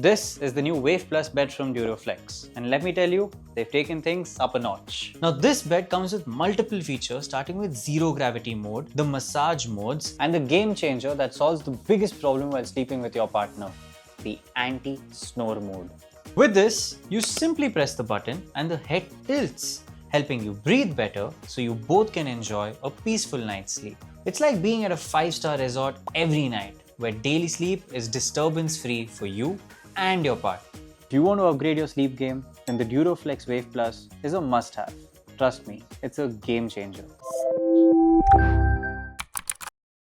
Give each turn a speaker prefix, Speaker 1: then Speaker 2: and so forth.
Speaker 1: This is the new Wave Plus bed from Duroflex, and let me tell you, they've taken things up a notch. Now this bed comes with multiple features starting with zero gravity mode, the massage modes, and the game changer that solves the biggest problem while sleeping with your partner, the anti-snore mode. With this, you simply press the button and the head tilts, helping you breathe better so you both can enjoy a peaceful night's sleep. It's like being at a 5-star resort every night, where daily sleep is disturbance-free for you and your partner. If you want to upgrade your sleep game, then the Duroflex Wave Plus is a must-have. Trust me, it's a game changer.